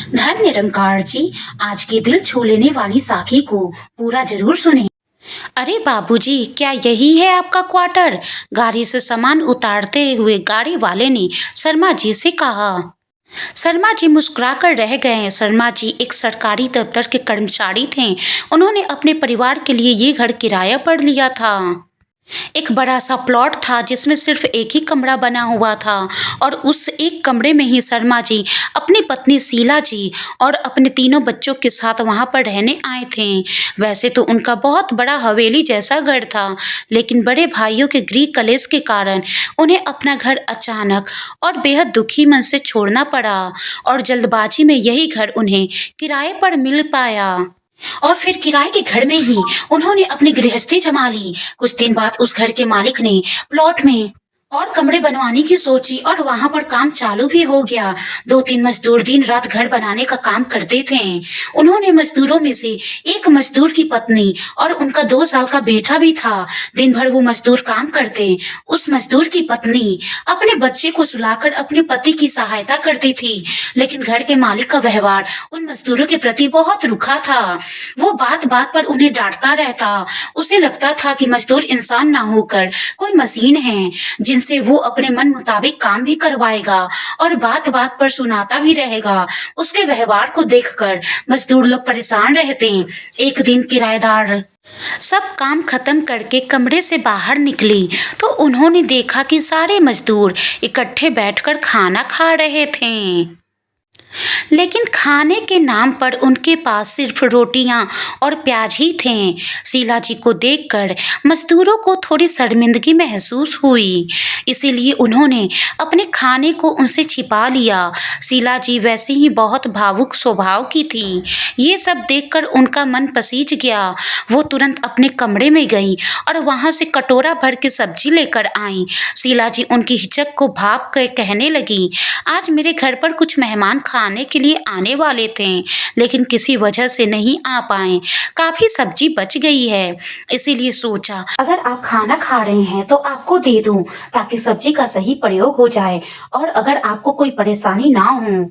धन निरंकार जी, आज के दिल छू लेने वाली साखी को पूरा जरूर सुने। अरे बाबूजी, क्या यही है आपका क्वार्टर? गाड़ी से सामान उतारते हुए गाड़ी वाले ने शर्मा जी से कहा। शर्मा जी मुस्कुराकर रह गए। शर्मा जी एक सरकारी दफ्तर के कर्मचारी थे। उन्होंने अपने परिवार के लिए ये घर किराया पर लिया था। एक बड़ा सा प्लॉट था जिसमें सिर्फ एक ही कमरा बना हुआ था और उस एक कमरे में ही शर्मा जी अपनी पत्नी शीला जी और अपने तीनों बच्चों के साथ वहां पर रहने आए थे। वैसे तो उनका बहुत बड़ा हवेली जैसा घर था, लेकिन बड़े भाइयों के गृह कलेश के कारण उन्हें अपना घर अचानक और बेहद दुखी मन से छोड़ना पड़ा और जल्दबाजी में यही घर उन्हें किराए पर मिल पाया। और फिर किराए के घर में ही उन्होंने अपनी गृहस्थी जमा ली। कुछ दिन बाद उस घर के मालिक ने प्लॉट में और कमरे बनवाने की सोची और वहां पर काम चालू भी हो गया। 2-3 मजदूर दिन रात घर बनाने का काम करते थे। उन्होंने मजदूरों में से एक मजदूर की पत्नी और उनका 2 साल का बेटा भी था। दिन भर वो मजदूर काम करते। उस मजदूर की पत्नी अपने बच्चे को सुलाकर अपने पति की सहायता करती थी, लेकिन घर के मालिक का व्यवहार उन मजदूरों के प्रति बहुत रूखा था। वो बात बात पर उन्हें डांटता रहता। उसे लगता था कि मजदूर इंसान ना होकर कोई मशीन है जिनसे वो अपने मन मुताबिक काम भी करवाएगा और बात बात पर सुनाता भी रहेगा। उसके व्यवहार को देखकर मजदूर लोग परेशान रहते। एक दिन किराएदार सब काम खत्म करके कमरे से बाहर निकली तो उन्होंने देखा कि सारे मजदूर इकट्ठे बैठकर खाना खा रहे थे, लेकिन खाने के नाम पर उनके पास सिर्फ रोटियां और प्याज ही थे। शीला जी को देखकर मजदूरों को थोड़ी शर्मिंदगी महसूस हुई, इसीलिए उन्होंने अपने खाने को उनसे छिपा लिया। शीला जी वैसे ही बहुत भावुक स्वभाव की थी। ये सब देखकर उनका मन पसीज गया। वो तुरंत अपने कमरे में गई और वहां से कटोरा भर के सब्जी लेकर आई। शीला जी उनकी हिचक को भाप कर कहने लगी, आज मेरे घर पर कुछ मेहमान खाने के लिए आने वाले थे, लेकिन किसी वजह से नहीं आ पाए। काफी सब्जी बच गई है, इसीलिए सोचा अगर आप खाना खा रहे हैं तो आपको दे दूं ताकि सब्जी का सही प्रयोग हो जाए और अगर आपको कोई परेशानी ना हो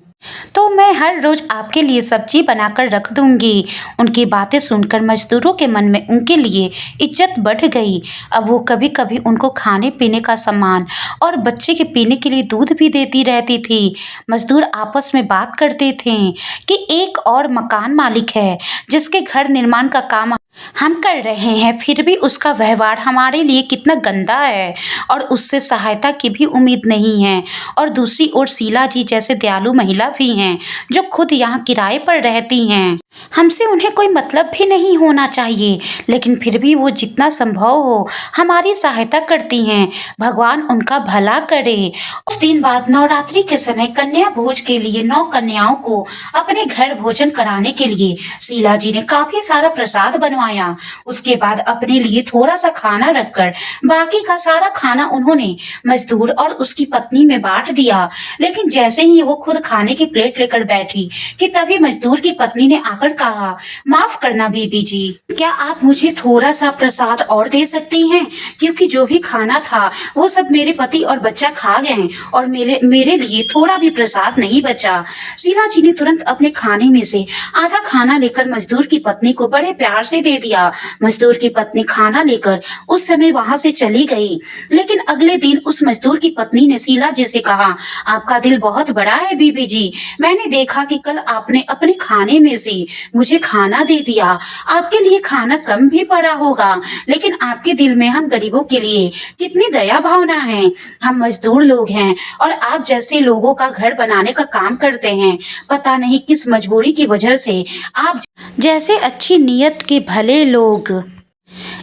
तो मैं हर रोज आपके लिए सब्जी बनाकर रख दूंगी। उनकी बातें सुनकर मजदूरों के मन में उनके लिए इज्जत बढ़ गई। अब वो कभी कभी उनको खाने पीने का सामान और बच्चे के पीने के लिए दूध भी देती रहती थी। मजदूर आपस में बात करते थे कि एक और मकान मालिक है जिसके घर निर्माण का काम हम कर रहे हैं, फिर भी उसका व्यवहार हमारे लिए कितना गंदा है और उससे सहायता की भी उम्मीद नहीं है। और दूसरी ओर शीला जी जैसे दयालु महिला भी हैं जो खुद यहाँ किराए पर रहती हैं। हमसे उन्हें कोई मतलब भी नहीं होना चाहिए, लेकिन फिर भी वो जितना संभव हो हमारी सहायता करती हैं। भगवान उनका भला करे। उस दिन बाद नवरात्रि के समय कन्या भोज के लिए 9 कन्याओं को अपने घर भोजन कराने के लिए शीला जी ने काफी सारा प्रसाद बनवाया। उसके बाद अपने लिए थोड़ा सा खाना रखकर बाकी का सारा खाना उन्होंने मजदूर और उसकी पत्नी में बांट दिया। लेकिन जैसे ही वो खुद खाने की प्लेट लेकर बैठी कि तभी मजदूर की पत्नी ने आकर कहा, माफ करना बीबी जी, क्या आप मुझे थोड़ा सा प्रसाद और दे सकती हैं? क्योंकि जो भी खाना था वो सब मेरे पति और बच्चा खा गए और मेरे लिए थोड़ा भी प्रसाद नहीं बचा। शीला जी ने तुरंत अपने खाने में से आधा खाना लेकर मजदूर की पत्नी को बड़े प्यार से दे दिया। मजदूर की पत्नी खाना लेकर उस समय वहां से चली गई। लेकिन अगले दिन उस मजदूर की पत्नी ने शीला जी से कहा, आपका दिल बहुत बड़ा है बीबी जी। मैंने देखा कि कल आपने अपने खाने में से मुझे खाना दे दिया। आपके लिए खाना कम भी पड़ा होगा, लेकिन आपके दिल में हम गरीबों के लिए कितनी दया भावना है। हम मजदूर लोग हैं और आप जैसे लोगों का घर बनाने का काम करते हैं। पता नहीं किस मजबूरी की वजह से आप जैसे अच्छी नीयत के भले लोग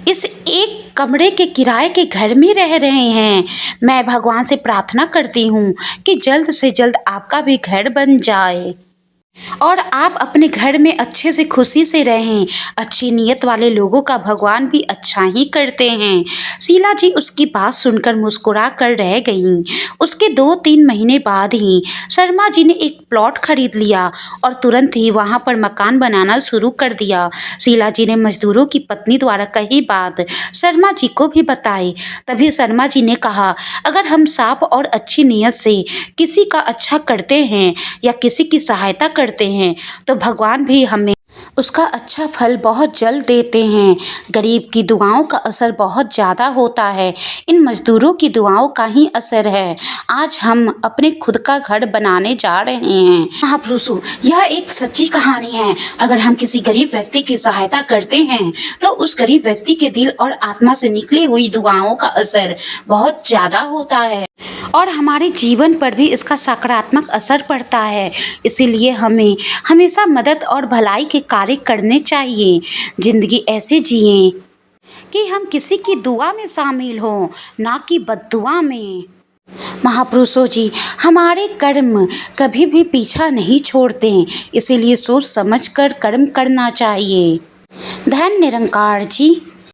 इस एक कमरे के किराए के घर में रह रहे हैं। मैं भगवान से प्रार्थना करती हूँ कि जल्द से जल्द आपका भी घर बन जाए और आप अपने घर में अच्छे से खुशी से रहें। अच्छी नीयत वाले लोगों का भगवान भी अच्छा ही करते हैं। शीला जी उसकी बात सुनकर मुस्कुरा कर रह गईं। उसके 2-3 महीने बाद ही शर्मा जी ने एक प्लॉट खरीद लिया और तुरंत ही वहां पर मकान बनाना शुरू कर दिया। शीला जी ने मजदूरों की पत्नी द्वारा कही बात शर्मा जी को भी बताई। तभी शर्मा जी ने कहा, अगर हम साफ और अच्छी नीयत से किसी का अच्छा करते हैं या किसी की सहायता करते हैं तो भगवान भी हमें उसका अच्छा फल बहुत जल्द देते हैं। गरीब की दुआओं का असर बहुत ज़्यादा होता है। इन मज़दूरों की दुआओं का ही असर है आज हम अपने खुद का घर बनाने जा रहे हैं। महापुरुषों, यह एक सच्ची कहानी है। अगर हम किसी गरीब व्यक्ति की सहायता करते हैं तो उस गरीब व्यक्ति के दिल और आत्मा से निकली हुई दुआओं का असर बहुत ज्यादा होता है और हमारे जीवन पर भी इसका सकारात्मक असर पड़ता है। इसीलिए हमें हमेशा मदद और भलाई के कार्य करने चाहिए। ज़िंदगी ऐसे जिएं कि हम किसी की दुआ में शामिल हों, ना कि बद्दुआ में। महापुरुषों जी, हमारे कर्म कभी भी पीछा नहीं छोड़ते, इसीलिए सोच समझ कर कर्म करना चाहिए। धन्य निरंकार जी।